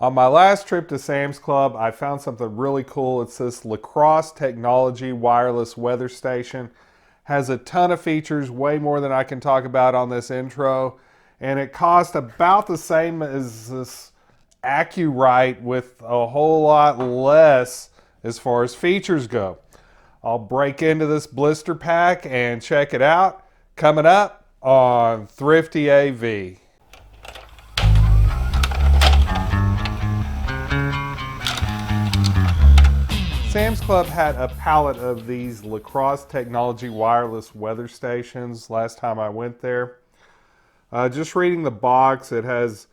On my last trip to Sam's Club, I found something really cool. It's this Crosse Technology Wireless Weather Station. Has a ton of features, way more than I can talk about on this intro. And it cost about the same as this Acurite with a whole lot less as far as features go. I'll break into this blister pack and check it out. Coming up on Thrifty AV. Sam's Club had a pallet of these Crosse Technology wireless weather stations last time I went there. Just reading the box, it has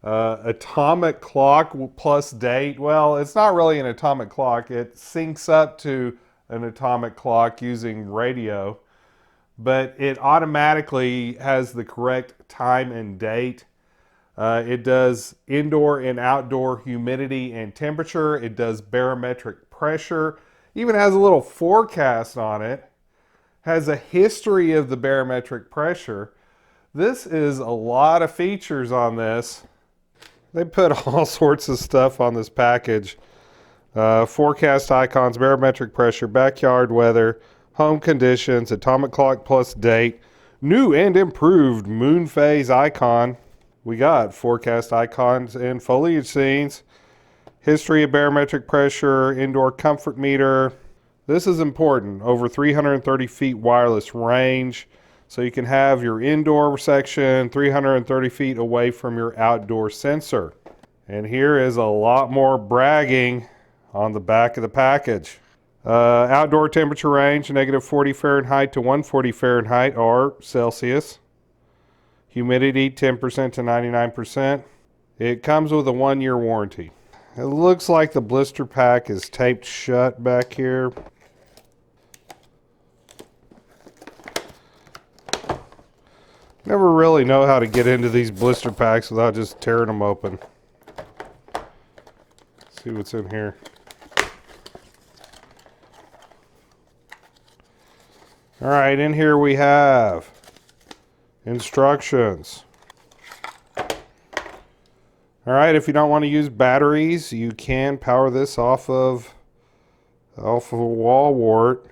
atomic clock plus date. Well, it's not really an atomic clock. It syncs up to an atomic clock using radio, but it automatically has the correct time and date. It does indoor and outdoor humidity and temperature. It does barometric pressure. Even has a little forecast on it. Has a history of the barometric pressure. This is a lot of features on this. They put all sorts of stuff on this package. Forecast icons, barometric pressure, backyard weather, home conditions, atomic clock plus date, new and improved moon phase icon. We got forecast icons and foliage scenes, history of barometric pressure, indoor comfort meter. This is important, over 330 feet wireless range. So you can have your indoor section 330 feet away from your outdoor sensor. And here is a lot more bragging on the back of the package. Outdoor temperature range, negative 40 Fahrenheit to 140 Fahrenheit or Celsius. Humidity 10% to 99%. It comes with a 1-year warranty. It looks like the blister pack is taped shut back here. Never really know how to get into these blister packs without just tearing them open. Let's see what's in here. All right, in here we have instructions. All right, if you don't want to use batteries, you can power this off of a wall wart.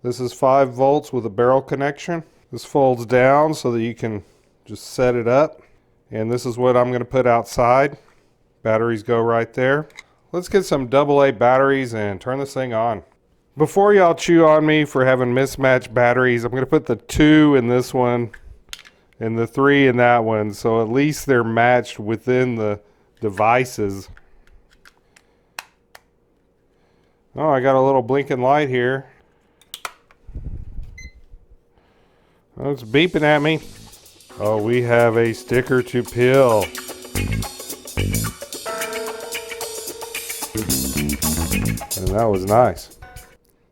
This is 5 volts with a barrel connection. This folds down so that you can just set it up. And this is what I'm going to put outside. Batteries go right there. Let's get some AA batteries and turn this thing on. Before y'all chew on me for having mismatched batteries, I'm going to put the 2 in this one and the 3 in that one, so at least they're matched within the devices. Oh, I got a little blinking light here. Oh, it's beeping at me. Oh, we have a sticker to peel. And that was nice.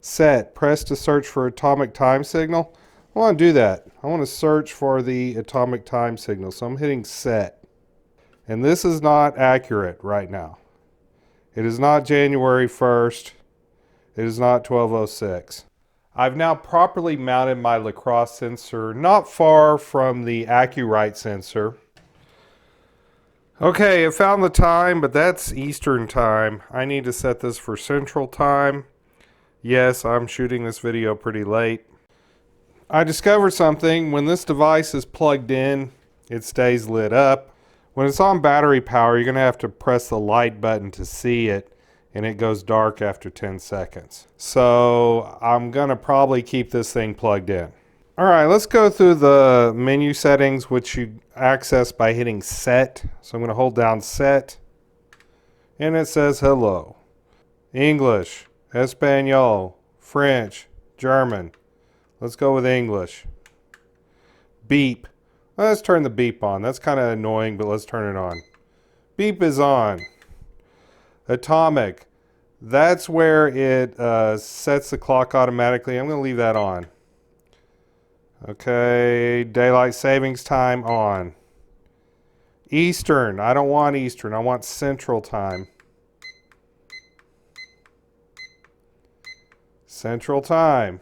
Set. Press to search for atomic time signal. I want to do that. I want to search for the atomic time signal. So I'm hitting set. And this is not accurate right now. It is not January 1st. It is not 12:06. I've now properly mounted my Crosse sensor not far from the Acurite sensor. Okay, I found the time, but that's Eastern time. I need to set this for Central time. Yes, I'm shooting this video pretty late. I discovered something. When this device is plugged in, it stays lit up. When it's on battery power, you're going to have to press the light button to see it, and it goes dark after 10 seconds. So I'm going to probably keep this thing plugged in. All right, let's go through the menu settings, which you access by hitting set. So I'm going to hold down set, and it says hello. English, Espanol, French, German. Let's go with English. Beep. Let's turn the beep on. That's kind of annoying, but let's turn it on. Beep is on. Atomic. That's where it sets the clock automatically. I'm going to leave that on. Okay, daylight savings time on. Eastern. I don't want Eastern. I want Central time. Central time.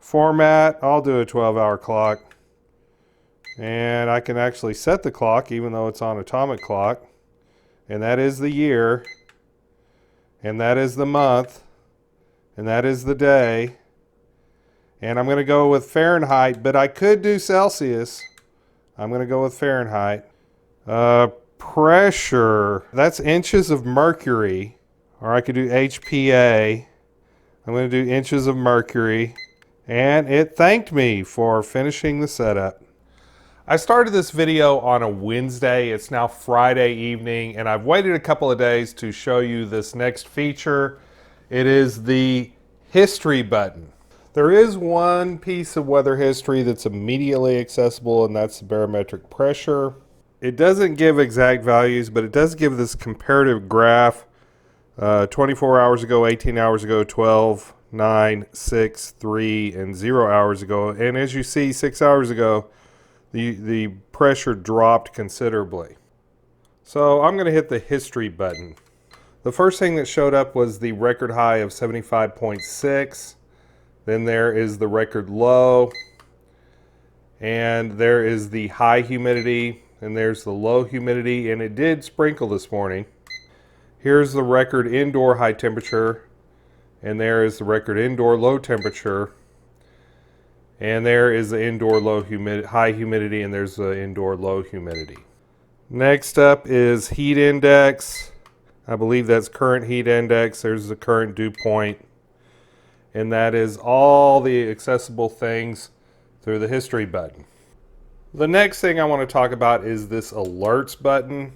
Format. I'll do a 12-hour clock. And I can actually set the clock even though it's on atomic clock. and that is the year, and that is the month, and that is the day. And I'm going to go with Fahrenheit, but I could do Celsius. I'm going to go with Fahrenheit. Pressure, that's inches of mercury, or I could do HPA. I'm going to do inches of mercury, and it thanked me for finishing the setup. I started this video on a Wednesday. It's now Friday evening, and I've waited a couple of days to show you this next feature. It is the history button. There is one piece of weather history that's immediately accessible, and that's the barometric pressure. It doesn't give exact values, but it does give this comparative graph. 24 hours ago, 18 hours ago, 12, 9, 6, 3, and 0 hours ago. And as you see, 6 hours ago, the pressure dropped considerably. So I'm going to hit the history button. The first thing that showed up was the record high of 75.6. Then there is the record low, and there is the high humidity, and there's the low humidity, and it did sprinkle this morning. Here's the record indoor high temperature, and there is the record indoor low temperature, and there is the indoor high humidity, and there's the indoor low humidity. Next up is heat index. I believe that's current heat index. There's the current dew point. And that is all the accessible things through the history button. The next thing I want to talk about is this alerts button.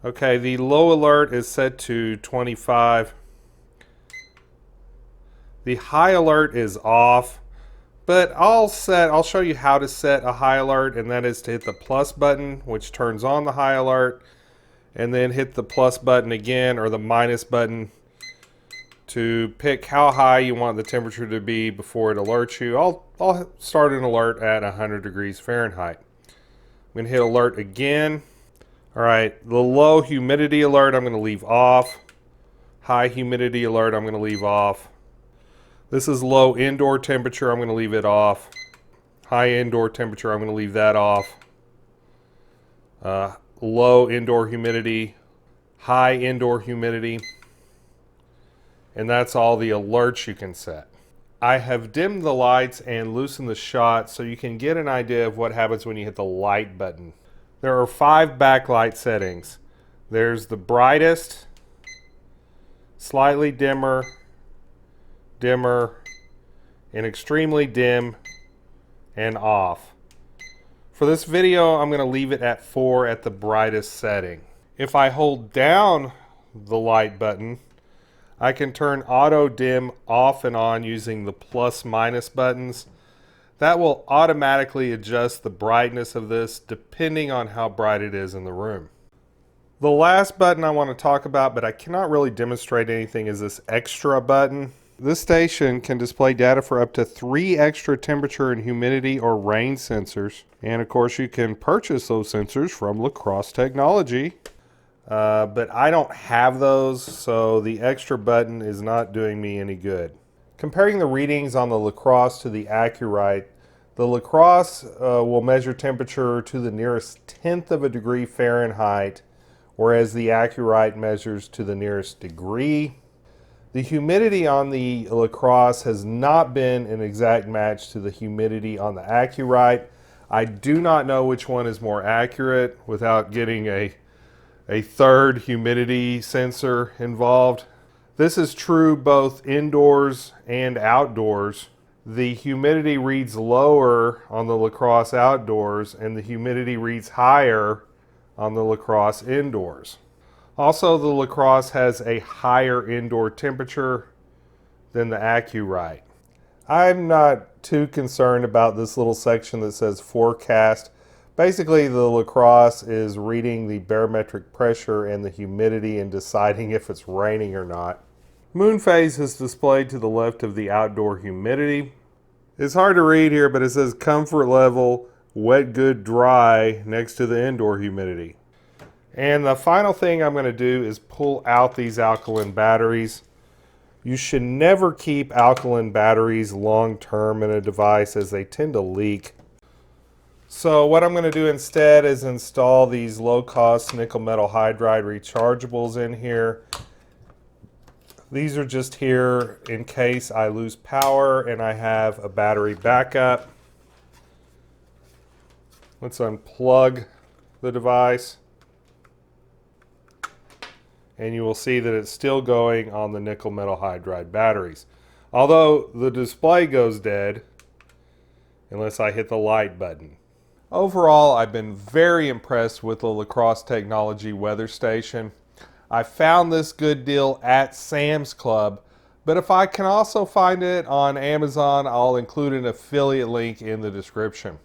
Okay, the low alert is set to 25. The high alert is off, but I'll show you how to set a high alert, and that is to hit the plus button, which turns on the high alert, and then hit the plus button again, or the minus button, to pick how high you want the temperature to be before it alerts you. I'll start an alert at 100 degrees Fahrenheit. I'm going to hit alert again. All right, the low humidity alert I'm going to leave off. High humidity alert I'm going to leave off. This is low indoor temperature, I'm going to leave it off. High indoor temperature, I'm going to leave that off. Low indoor humidity, high indoor humidity. And that's all the alerts you can set. I have dimmed the lights and loosened the shot so you can get an idea of what happens when you hit the light button. There are 5 backlight settings. There's the brightest, slightly dimmer, dimmer, and extremely dim, and off. For this video, I'm going to leave it at 4 at the brightest setting. If I hold down the light button, I can turn auto dim off and on using the plus minus buttons. That will automatically adjust the brightness of this depending on how bright it is in the room. The last button I want to talk about, but I cannot really demonstrate anything, is this extra button. This station can display data for up to 3 extra temperature and humidity or rain sensors. And of course you can purchase those sensors from Crosse Technology. But I don't have those, so the extra button is not doing me any good. Comparing the readings on the Crosse to the Acurite, the Crosse will measure temperature to the nearest 1/10 of a degree Fahrenheit, whereas the Acurite measures to the nearest degree. The humidity on the Crosse has not been an exact match to the humidity on the Acurite. I do not know which one is more accurate without getting a third humidity sensor involved. This is true both indoors and outdoors. The humidity reads lower on the Crosse outdoors, and the humidity reads higher on the Crosse indoors. Also, the Crosse has a higher indoor temperature than the Acurite. I'm not too concerned about this little section that says forecast. Basically, the Crosse is reading the barometric pressure and the humidity and deciding if it's raining or not. Moon phase is displayed to the left of the outdoor humidity. It's hard to read here, but it says comfort level, wet, good, dry next to the indoor humidity. And the final thing I'm going to do is pull out these alkaline batteries. You should never keep alkaline batteries long term in a device as they tend to leak. So what I'm going to do instead is install these low-cost nickel metal hydride rechargeables in here. These are just here in case I lose power and I have a battery backup. Let's unplug the device. And you will see that it's still going on the nickel metal hydride batteries. Although the display goes dead unless I hit the light button. Overall, I've been very impressed with the Crosse Technology weather station. I found this good deal at Sam's Club, but if I can also find it on Amazon, I'll include an affiliate link in the description.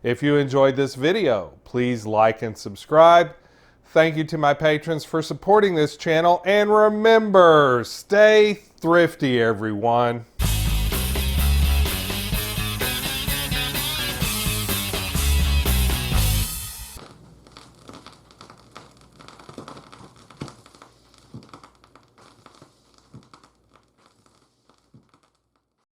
If you enjoyed this video, please like and subscribe. Thank you to my patrons for supporting this channel, and remember, stay thrifty, everyone.